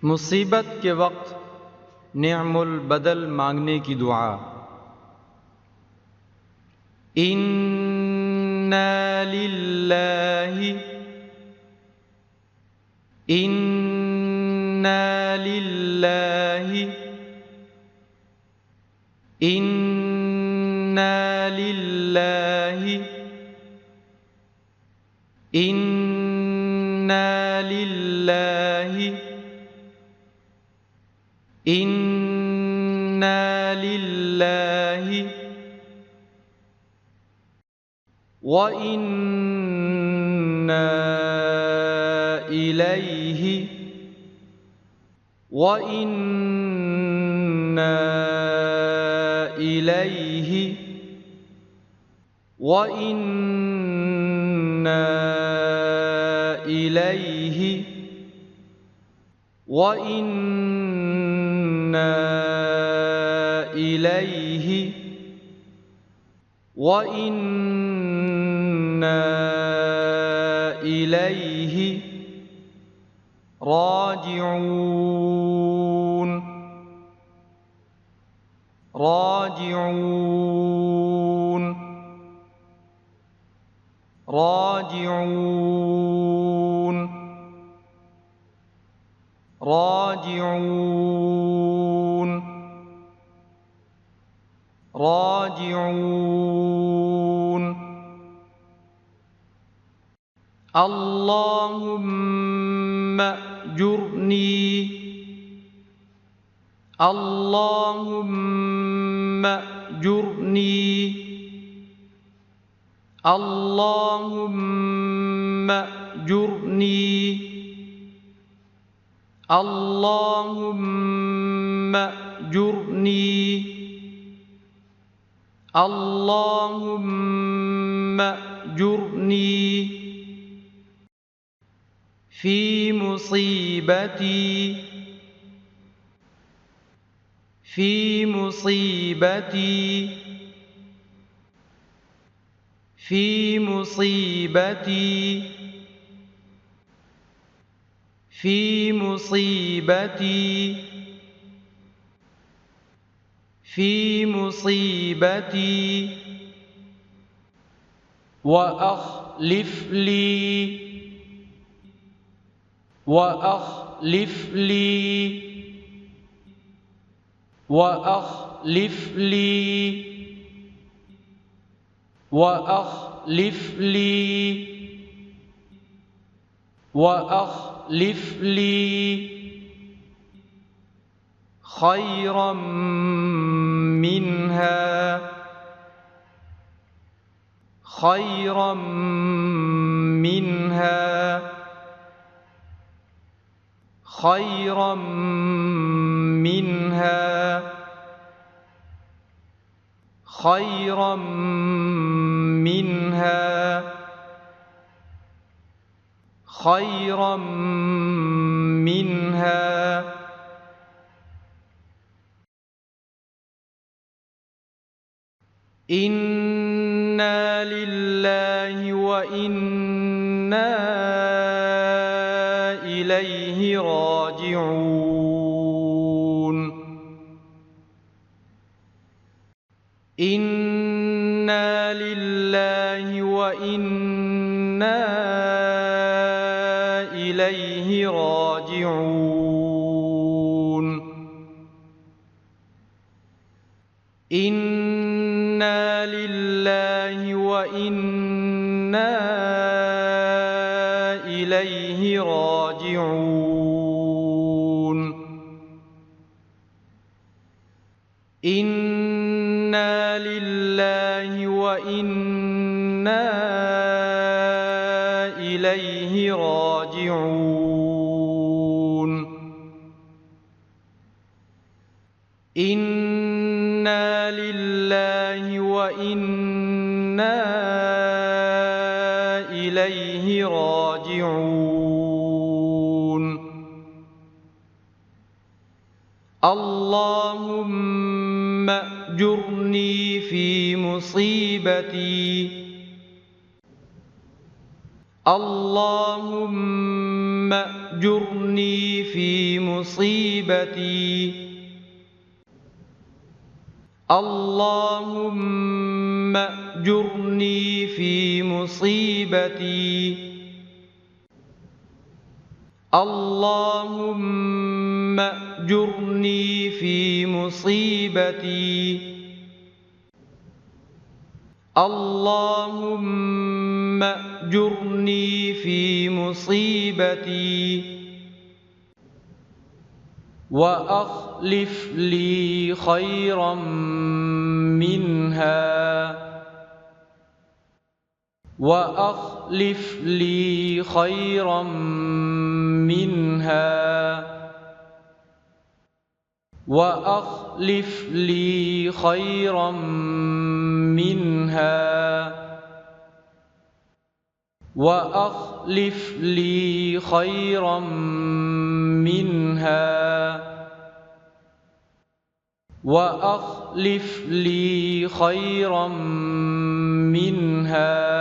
मुसीबत के वक्त निअमुल बदल मांगने की दुआ। इन्ना लिल्लाहि इन्ना लिल्लाहि इन्ना लिल्लाहि इन्ना लिल्लाहि इन्ना लिल्लाहि व इन्ना इलैहि व इन्ना इलैहि व इन्ना इलैहि व इन्ना इलैहि व इन्ना इलैहि राजिऊन राजिऊन राजिऊन राजिऊन राजिऊन। अल्लाहुम्मा अजुरनी अल्लाहुम्मा अजुरनी अल्लाहुम्मा अजुरनी अल्लाहुम्मा अजुरनी अल्लाहुम्मा अजुरनी फ़ी मुसीबती फ़ी मुसीबती फ़ी मुसीबती फ़ी मुसीबती फ़ी मुसीबती व अख़लिफ़ ली व अख़लिफ़ ली व अख़लिफ़ ली व अख़लिफ़ ली व अख़लिफ़ ली खैरम मिन्हा खैरम मिन्हा खैरम मिन्हा खैरम मिन्हा खैरम मिन्हा। इन्ना लिल्लाहि व इन्ना इलैहि राजिऊन। इन्ना लिल्लाहि व इन्ना इलैहि राजिऊन। इन्ना लिल्लाहि व इन्ना इलैहि राजिऊन। इन्ना लिल्लाहि व इन्ना इलैहि राजिऊन। इन्ना लिल्लाहि व इन्ना इलैहि राजिऊन। अल्लाहुम्मा अजुरनी फ़ी मुसीबती اللهم أجرني في مصيبتي. اللهم أجرني في مصيبتي. اللهم أجرني في مصيبتي. اللهم أجرني في مصيبتي وأخلف لي خيرا منها. وأخلف لي خيرا منها. وأخلف لي خيرا منها. وأخلف لي خيرا منها. وأخلف لي خيرا منها.